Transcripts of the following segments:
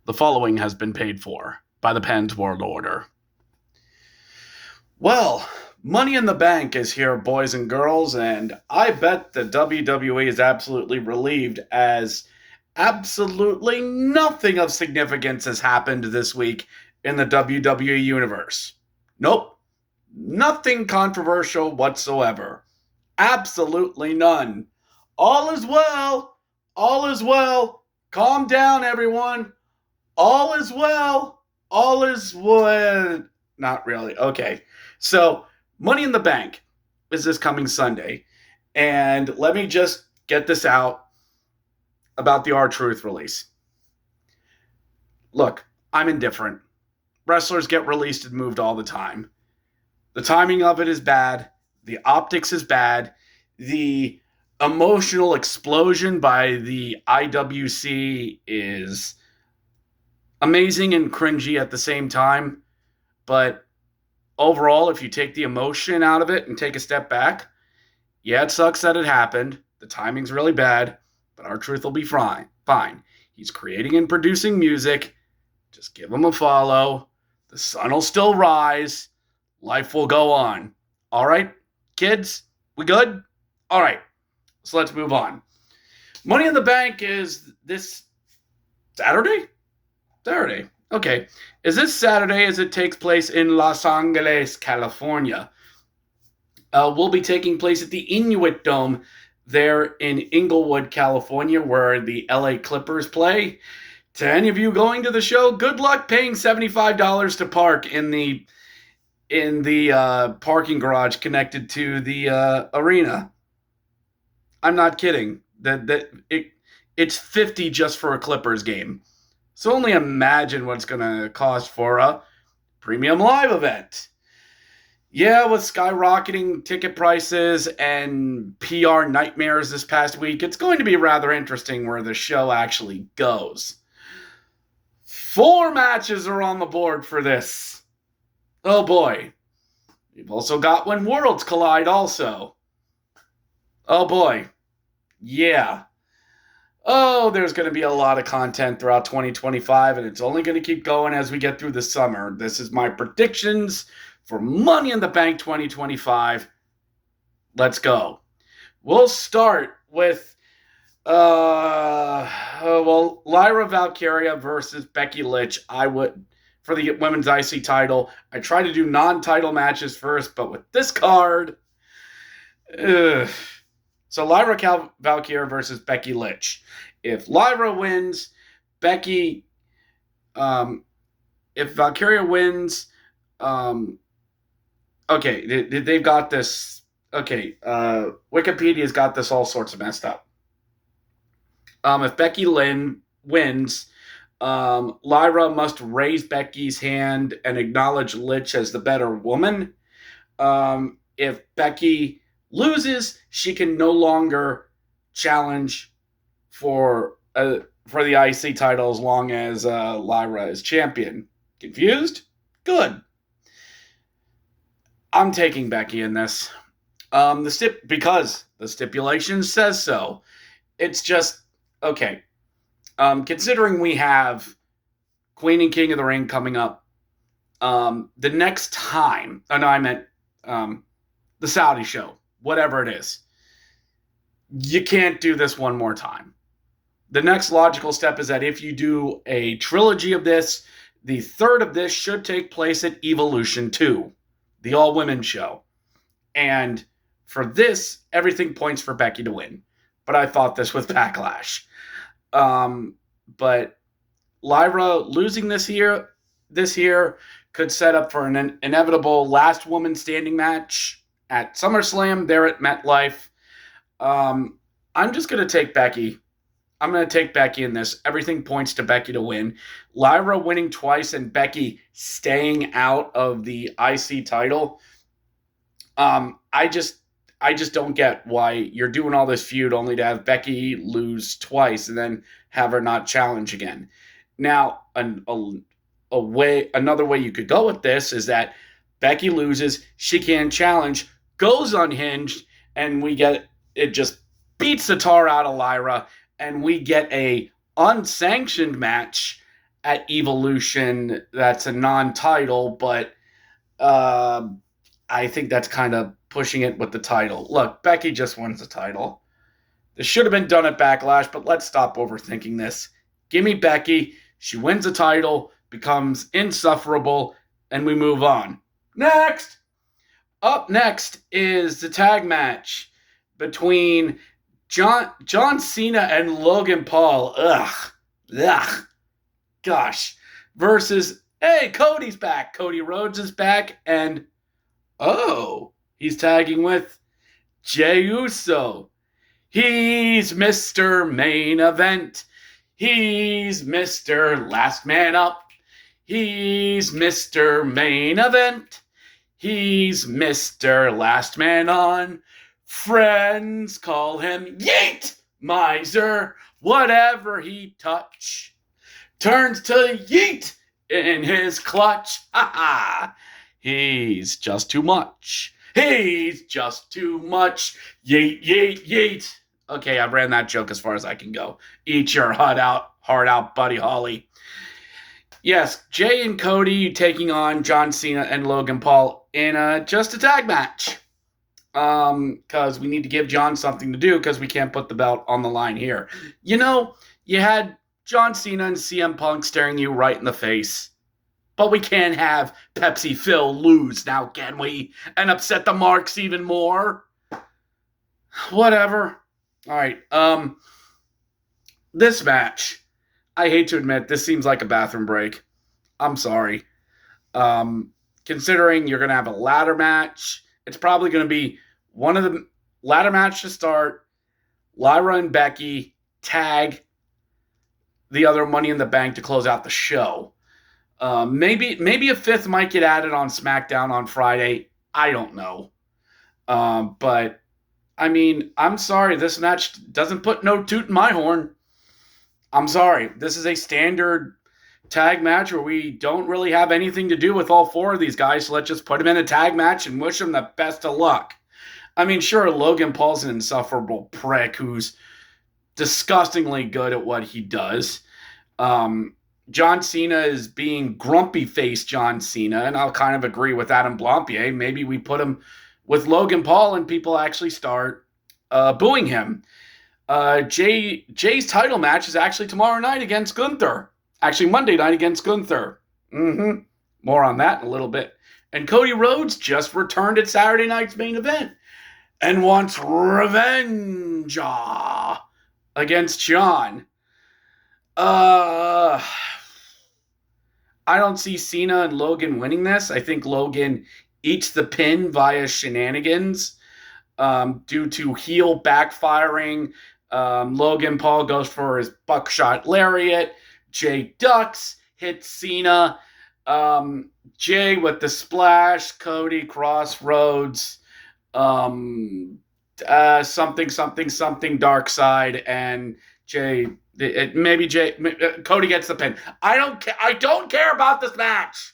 The following has been paid for by the Penn's World Order. Well, Money in the Bank is here, boys and girls, and I bet the WWE is absolutely relieved as absolutely nothing of significance has happened this week in the WWE Universe. Nope, nothing controversial whatsoever. Absolutely none. All is well. All is well. Calm down, everyone. All is well. All is well. Not really. Okay. So, Money in the Bank is this coming Sunday. And let me just get this out about the R-Truth release. Look, I'm indifferent. Wrestlers get released and moved all the time. The timing of it is bad. The optics is bad. The emotional explosion by the IWC is amazing and cringy at the same time. But overall, if you take the emotion out of it and take a step back, yeah, it sucks that it happened. The timing's really bad, but R-Truth will be fine. He's creating and producing music. Just give him a follow. The sun will still rise. Life will go on. All right, kids, we good? All right, so let's move on. Money in the Bank is this Saturday? Saturday. Okay. Is this Saturday as it takes place in Los Angeles, California? Will be taking place at the Inuit Dome there in Inglewood, California, where the LA Clippers play. To any of you going to the show, good luck paying $75 to park in the parking garage connected to the arena. I'm not kidding. It's $50 just for a Clippers game. So only imagine what's going to cost for a premium live event. Yeah, with skyrocketing ticket prices and PR nightmares this past week, it's going to be rather interesting where the show actually goes. 4 matches are on the board for this. Oh boy. We've also got When Worlds Collide also. Oh boy. Yeah. Oh, there's going to be a lot of content throughout 2025, and it's only going to keep going as we get through the summer. This is my predictions for Money in the Bank 2025. Let's go. We'll start with, Lyra Valkyria versus Becky Lynch. For the women's IC title. I try to do non-title matches first, but with this card, So Lyra Valkyria versus Becky Lynch. If Lyra wins, if Valkyria wins, okay, they've got this. Okay, Wikipedia's got this all sorts of messed up. If Becky Lynn wins, Lyra must raise Becky's hand and acknowledge Lynch as the better woman. If Becky loses, she can no longer challenge for the IC title as long as Lyra is champion. Confused? Good. I'm taking Becky in this. Because the stipulation says so. It's just okay. Considering we have Queen and King of the Ring coming up, the next time. Oh no, I meant the Saudi show. Whatever it is, you can't do this one more time. The next logical step is that if you do a trilogy of this, the third of this should take place at Evolution 2, the all-women show. And for this, everything points for Becky to win. But I thought this was Backlash. But Lyra losing this year could set up for an inevitable last woman standing match at SummerSlam there at MetLife. I'm just going to take Becky. I'm going to take Becky in this. Everything points to Becky to win. Lyra winning twice and Becky staying out of the IC title. I just don't get why you're doing all this feud only to have Becky lose twice and then have her not challenge again. Now, another way you could go with this is that Becky loses, she can't challenge, goes unhinged, and it just beats the tar out of Lyra, and we get a unsanctioned match at Evolution that's a non-title, but I think that's kind of pushing it with the title. Look, Becky just wins the title. This should have been done at Backlash, but let's stop overthinking this. Give me Becky. She wins the title, becomes insufferable, and we move on. Next! Up next is the tag match between John Cena and Logan Paul. Ugh. Gosh. Versus, hey, Cody's back. Cody Rhodes is back, and he's tagging with Jey Uso. He's Mr. Main Event. He's Mr. Last Man Up. He's Mr. Main Event. He's Mr. Last Man On. Friends call him Yeet Miser. Whatever he touch turns to yeet in his clutch. Ha ha. He's just too much. He's just too much. Yeet, yeet, yeet. Okay, I ran that joke as far as I can go. Eat your heart out, Buddy Holly. Yes, Jay and Cody taking on John Cena and Logan Paul in just a tag match. Because we need to give John something to do because we can't put the belt on the line here. You know, you had John Cena and CM Punk staring you right in the face. But we can't have Pepsi Phil lose now, can we? And upset the marks even more? Whatever. All right. This match, I hate to admit, this seems like a bathroom break. I'm sorry. Considering you're going to have a ladder match, it's probably going to be one of the ladder match to start. Lyra and Becky tag the other Money in the Bank to close out the show. Maybe a fifth might get added on SmackDown on Friday. I don't know. But, I mean, I'm sorry. This match doesn't put no toot in my horn. I'm sorry. This is a standard tag match where we don't really have anything to do with all four of these guys. So let's just put them in a tag match and wish them the best of luck. I mean, sure, Logan Paul's an insufferable prick who's disgustingly good at what he does. John Cena is being grumpy face John Cena, and I'll kind of agree with Adam Blampier. Maybe we put him with Logan Paul and people actually start booing him. Jay's title match is actually tomorrow night against Gunther. Actually, Monday night against Gunther. More on that in a little bit. And Cody Rhodes just returned at Saturday night's main event and wants revenge against John. I don't see Cena and Logan winning this. I think Logan eats the pin via shenanigans due to heel backfiring. Logan Paul goes for his buckshot lariat. Jay ducks, hits Cena. Jay with the splash. Cody crossroads. Something dark side, and Jay. Cody gets the pin. I don't care about this match.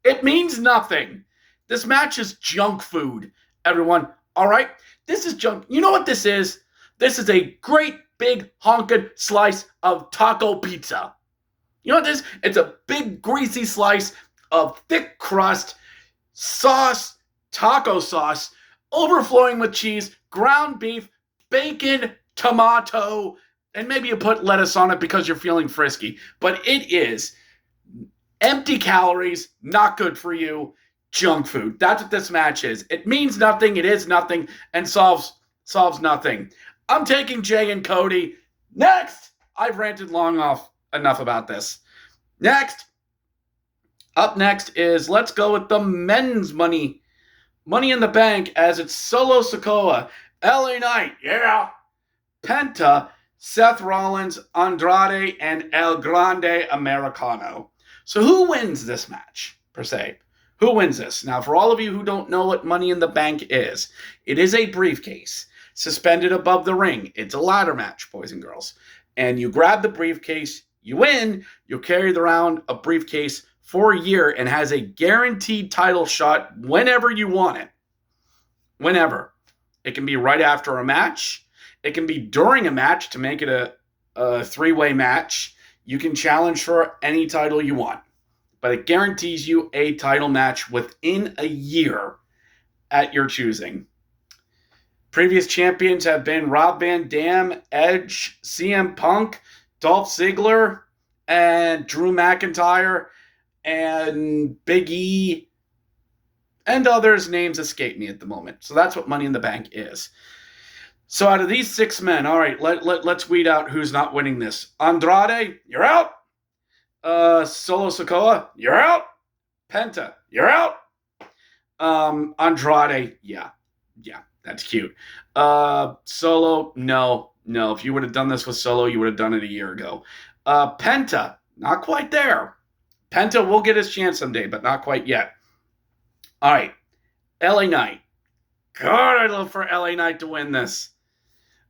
It means nothing. This match is junk food, everyone. All right? This is junk. You know what this is? This is a great big honking slice of taco pizza. You know what this is? It's a big greasy slice of thick crust, sauce, taco sauce, overflowing with cheese, ground beef, bacon, tomato, and maybe you put lettuce on it because you're feeling frisky. But it is empty calories, not good for you, junk food. That's what this match is. It means nothing, it is nothing, and solves nothing. I'm taking Jay and Cody. Next! I've ranted enough about this. Up next is, let's go with the men's Money in the Bank, as it's Solo Sikoa, LA Knight, yeah, Penta, Seth Rollins, Andrade, and El Grande Americano. So who wins this match, per se? Who wins this? Now, for all of you who don't know what Money in the Bank is, it is a briefcase suspended above the ring. It's a ladder match, boys and girls. And you grab the briefcase, you win, you'll carry around a briefcase for a year and has a guaranteed title shot whenever you want it. Whenever. It can be right after a match. It can be during a match to make it a three-way match. You can challenge for any title you want, but it guarantees you a title match within a year at your choosing. Previous champions have been Rob Van Dam, Edge, CM Punk, Dolph Ziggler, and Drew McIntyre, and Big E, and others' names escape me at the moment. So that's what Money in the Bank is. So out of these 6 men, all right, let's weed out who's not winning this. Andrade, you're out. Solo Sikoa, you're out. Penta, you're out. Andrade, yeah, that's cute. Solo, no. If you would have done this with Solo, you would have done it a year ago. Penta, not quite there. Penta will get his chance someday, but not quite yet. All right, LA Knight. God, I'd love for LA Knight to win this.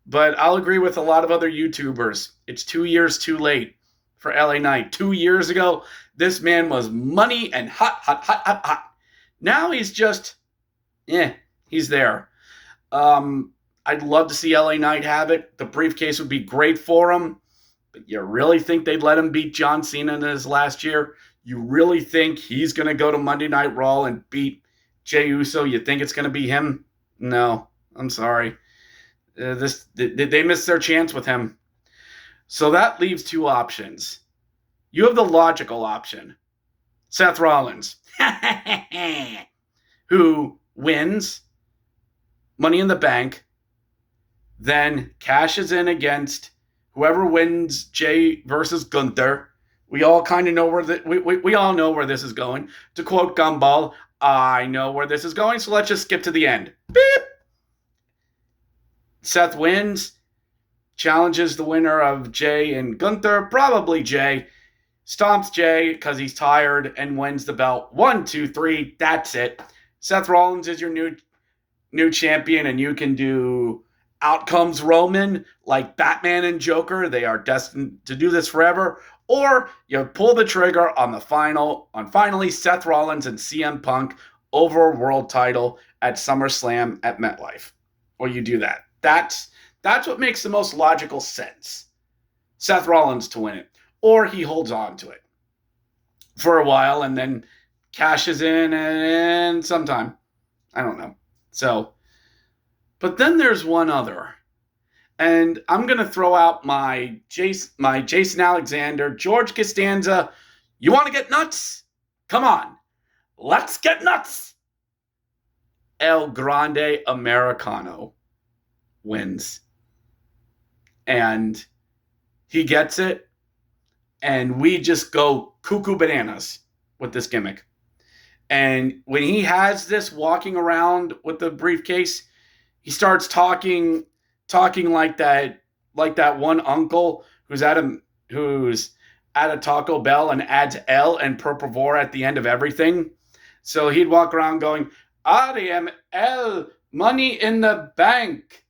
But I'll agree with a lot of other YouTubers. It's 2 years too late for LA Knight. 2 years ago, this man was money and hot. Now he's just, he's there. I'd love to see LA Knight have it. The briefcase would be great for him. But you really think they'd let him beat John Cena in his last year? You really think he's going to go to Monday Night Raw and beat Jey Uso? You think it's going to be him? No, I'm sorry. They missed their chance with him. So that leaves 2 options. You have the logical option. Seth Rollins, who wins Money in the Bank, then cashes in against whoever wins Jay versus Gunther. We all kind of know we all know where this is going. To quote Gumball, I know where this is going, so let's just skip to the end. Beep. Seth wins, challenges the winner of Jay and Gunther, probably Jay, stomps Jay because he's tired and wins the belt. 1, 2, 3, that's it. Seth Rollins is your new champion, and you can do Outcomes Roman like Batman and Joker. They are destined to do this forever. Or you pull the trigger on finally Seth Rollins and CM Punk over a world title at SummerSlam at MetLife. Or you do that. That's what makes the most logical sense. Seth Rollins to win it. Or he holds on to it for a while and then cashes in and sometime. I don't know. So, but then there's one other. And I'm going to throw out my Jason Alexander, George Costanza. You want to get nuts? Come on. Let's get nuts. El Grande Americano wins. And he gets it. And we just go cuckoo bananas with this gimmick. And when he has this walking around with the briefcase, he starts talking like that one uncle who's at a Taco Bell and adds L and per favor at the end of everything. So he'd walk around going, I am El Money in the Bank.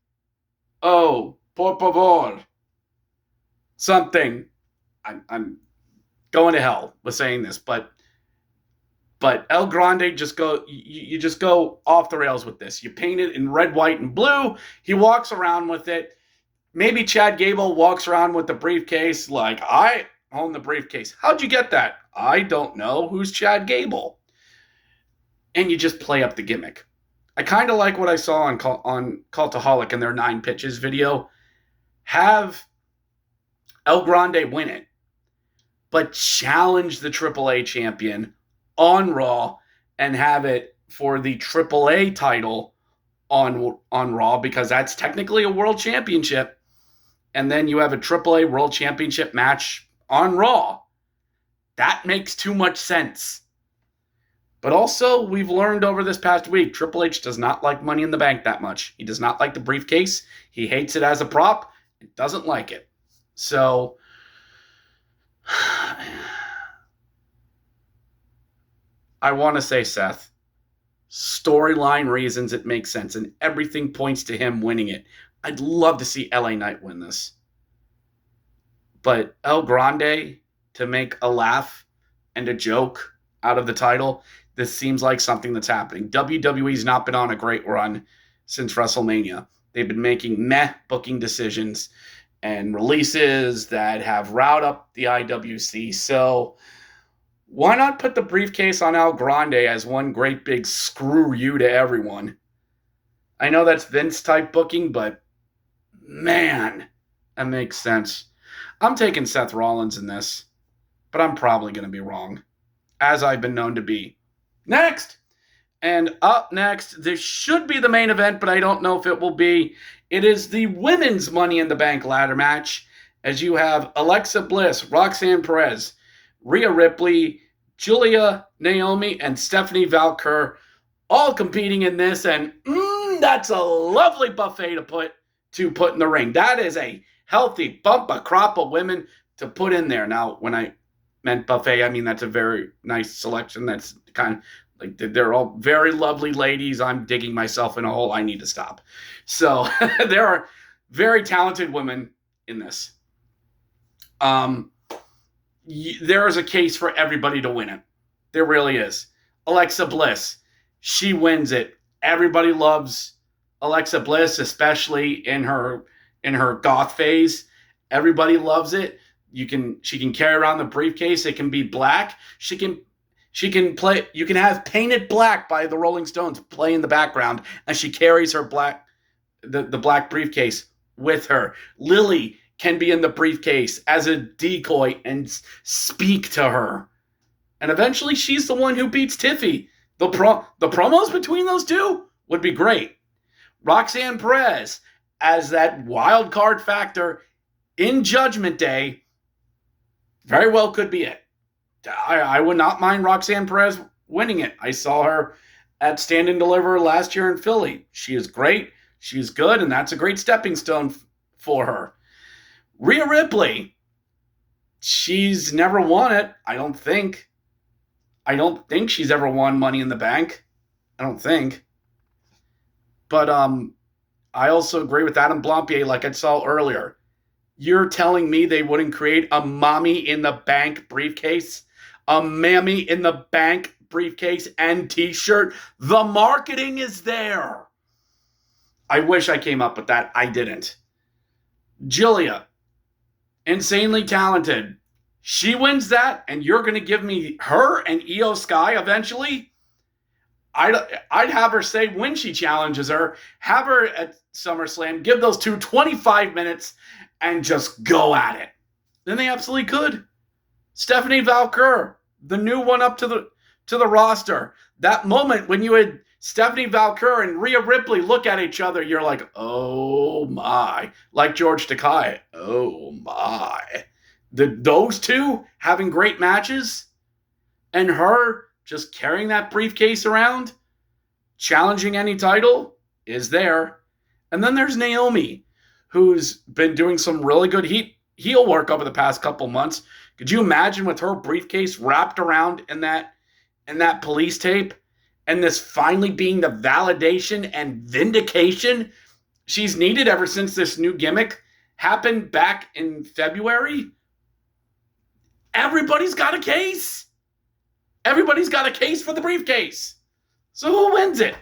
Oh, por favor. Something. I'm going to hell with saying this, but El Grande you just go off the rails with this. You paint it in red, white, and blue. He walks around with it. Maybe Chad Gable walks around with the briefcase like, I own the briefcase. How'd you get that? I don't know. Who's Chad Gable? And you just play up the gimmick. I kind of like what I saw on Cultaholic in their 9 pitches video. Have El Grande win it, but challenge the AAA champion on Raw and have it for the AAA title on Raw, because that's technically a world championship. And then you have a AAA world championship match on Raw. That makes too much sense. But also, we've learned over this past week, Triple H does not like Money in the Bank that much. He does not like the briefcase. He hates it as a prop. He doesn't like it. So, I want to say Seth. Storyline reasons it makes sense, and everything points to him winning it. I'd love to see LA Knight win this. But El Grande, to make a laugh and a joke out of the title, this seems like something that's happening. WWE's not been on a great run since WrestleMania. They've been making meh booking decisions, and releases that have riled up the IWC. So why not put the briefcase on El Grande as one great big screw you to everyone? I know that's Vince type booking, but man, that makes sense. I'm taking Seth Rollins in this, but I'm probably going to be wrong, as I've been known to be. Next! And up next, this should be the main event, but I don't know if it will be. It is the women's Money in the Bank ladder match, as you have Alexa Bliss, Roxanne Perez, Rhea Ripley, Julia, Naomi, and Stephanie Valkyr all competing in this, and that's a lovely buffet to put in the ring. That is a healthy bumper crop of women to put in there. Now, when I meant buffet, I mean that's a very nice selection. That's kind of like they're all very lovely ladies. I'm digging myself in a hole. I need to stop. So there are very talented women in this. There is a case for everybody to win it. There really is. Alexa Bliss, she wins it. Everybody loves Alexa Bliss, especially in her goth phase. Everybody loves it. She can carry around the briefcase. It can be black. She can play. You can have Painted Black by the Rolling Stones play in the background, and she carries her the black briefcase with her. Lily can be in the briefcase as a decoy and speak to her. And eventually she's the one who beats Tiffy. The promos between those two would be great. Roxanne Perez as that wild card factor in Judgment Day very well could be it. I would not mind Roxanne Perez winning it. I saw her at Stand and Deliver last year in Philly. She is great. She's good, and that's a great stepping stone for her. Rhea Ripley, she's never won it, I don't think. I don't think she's ever won Money in the Bank. I don't think. But I also agree with Adam Blampier, like I saw earlier. You're telling me they wouldn't create a Mommy in the Bank briefcase? A Mammy in the Bank briefcase and t-shirt? The marketing is there. I wish I came up with that. I didn't. Julia, insanely talented. She wins that, and you're going to give me her and Io Sky eventually? I'd have her say when she challenges her, have her at SummerSlam, give those two 25 minutes, and just go at it. Then they absolutely could. Stephanie Valkyr, the new one up to the roster. That moment when you had Stephanie Valkyr and Rhea Ripley look at each other, you're like, oh my. Like George Takei, oh my. Those two having great matches, and her just carrying that briefcase around, challenging any title, is there. And then there's Naomi, who's been doing some really good heel work over the past couple months. Could you imagine with her briefcase wrapped around in that police tape, and this finally being the validation and vindication she's needed ever since this new gimmick happened back in February? Everybody's got a case. Everybody's got a case for the briefcase. So who wins it?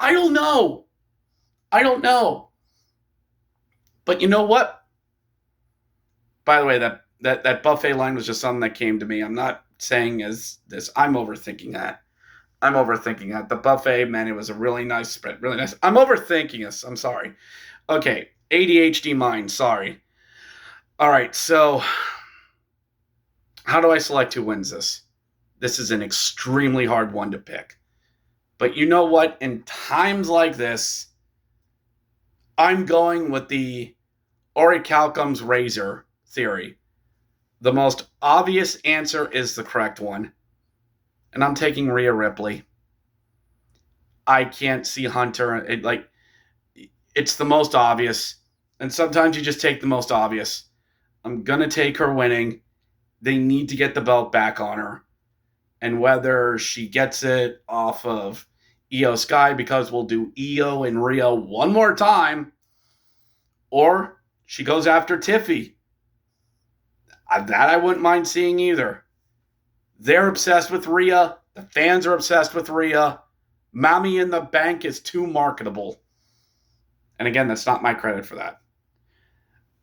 I don't know. But you know what? By the way, that buffet line was just something that came to me. I'm not saying as this. I'm overthinking that. The buffet, man, it was a really nice spread. Really nice. I'm overthinking this. I'm sorry. Okay. ADHD mind. Sorry. All right. So how do I select who wins this? This is an extremely hard one to pick. But you know what? In times like this, I'm going with the Orichalcum's razor theory. The most obvious answer is the correct one. And I'm taking Rhea Ripley. I can't see Hunter. It's the most obvious. And sometimes you just take the most obvious. I'm going to take her winning. They need to get the belt back on her. And whether she gets it off of Io Sky, because we'll do Io and Rhea one more time, or she goes after Tiffy. That I wouldn't mind seeing either. They're obsessed with Rhea. The fans are obsessed with Rhea. Mommy in the Bank is too marketable. And again, that's not my credit for that.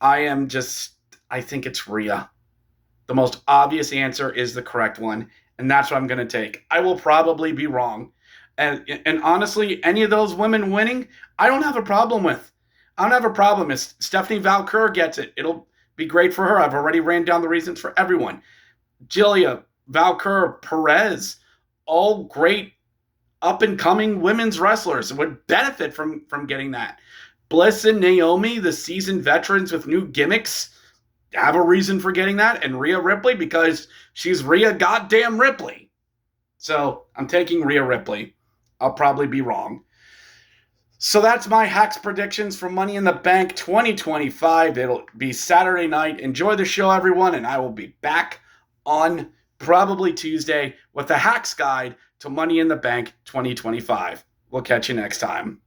I think it's Rhea. The most obvious answer is the correct one, and that's what I'm going to take. I will probably be wrong. And honestly, any of those women winning, I don't have a problem with. I don't have a problem. If Stephanie Valcour gets it, it'll be great for her. I've already ran down the reasons for everyone. Jillia, Valcour, Perez, all great up and coming women's wrestlers would benefit from getting that. Bliss and Naomi, the seasoned veterans with new gimmicks, have a reason for getting that. And Rhea Ripley, because she's Rhea goddamn Ripley. So I'm taking Rhea Ripley. I'll probably be wrong. So that's my hacks predictions for Money in the Bank 2025. It'll be Saturday night. Enjoy the show, everyone, and I will be back on probably Tuesday with the hacks guide to Money in the Bank 2025. We'll catch you next time.